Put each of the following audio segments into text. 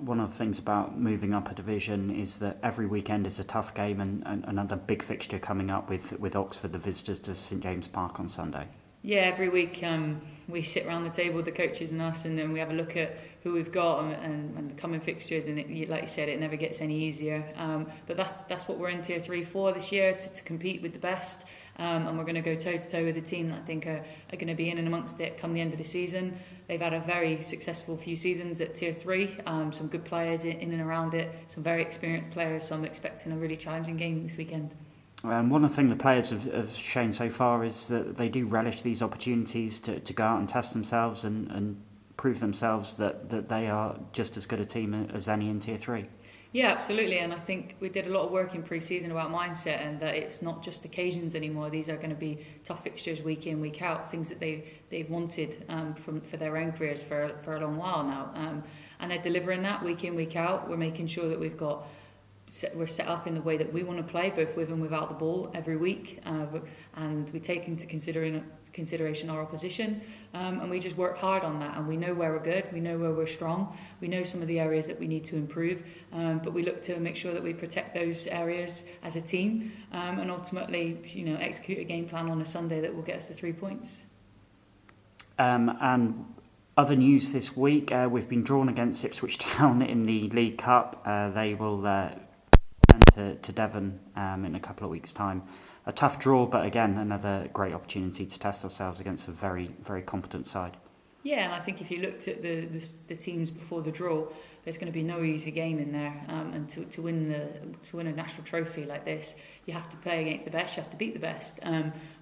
one of the things about moving up a division is that every weekend is a tough game, and another big fixture coming up with Oxford, the visitors to St James Park on Sunday. Yeah, every week we sit around the table, the coaches and us, and then we have a look at who we've got and the coming fixtures. And like you said, it never gets any easier. But that's what we're in Tier 3 for this year, to compete with the best. And we're going to go toe to toe with a team that I think are going to be in and amongst it come the end of the season. They've had a very successful few seasons at Tier 3, some good players in and around it, some very experienced players, so I'm expecting a really challenging game this weekend. One of the things the players have shown so far is that they do relish these opportunities to go out and test themselves and prove themselves that they are just as good a team as any in Tier 3. Yeah, absolutely, and I think we did a lot of work in pre-season about mindset, and that it's not just occasions anymore. These are going to be tough fixtures week in, week out, things that they've wanted for their own careers for a long while now, and they're delivering that week in, week out. We're making sure that we're set up in the way that we want to play, both with and without the ball every week, and we take into consideration our opposition, and we just work hard on that, and we know where we're good, we know where we're strong, we know some of the areas that we need to improve, but we look to make sure that we protect those areas as a team, and ultimately execute a game plan on a Sunday that will get us the 3 points. And other news this week, we've been drawn against Ipswich Town in the League Cup. They will return to Devon in a couple of weeks' time. A tough draw, but again, another great opportunity to test ourselves against a very, very competent side. Yeah, and I think if you looked at the teams before the draw, there's going to be no easy game in there. And to win a national trophy like this, you have to play against the best. You have to beat the best.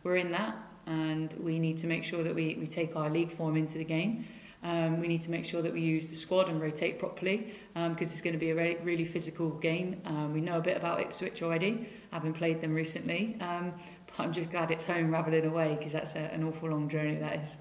We're in that, and we need to make sure that we take our league form into the game. We need to make sure that we use the squad and rotate properly, because it's going to be a really physical game. We know a bit about Ipswich already, having played them recently, but I'm just glad it's home rather than away, because that's an awful long journey, that is.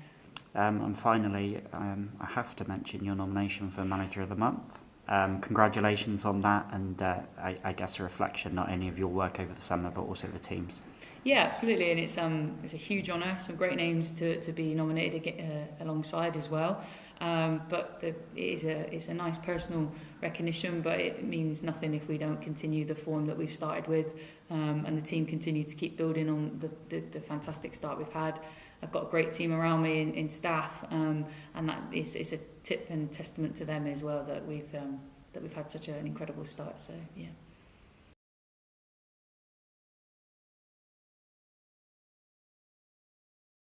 And finally, I have to mention your nomination for Manager of the Month. Congratulations on that, and I guess a reflection not only of your work over the summer but also the team's. Yeah, absolutely, and it's a huge honour. Some great names to be nominated alongside as well. But it's a nice personal recognition, but it means nothing if we don't continue the form that we've started with, and the team continue to keep building on the fantastic start we've had. I've got a great team around me in staff, and that is a tip and testament to them as well, that we've had such an incredible start. So yeah.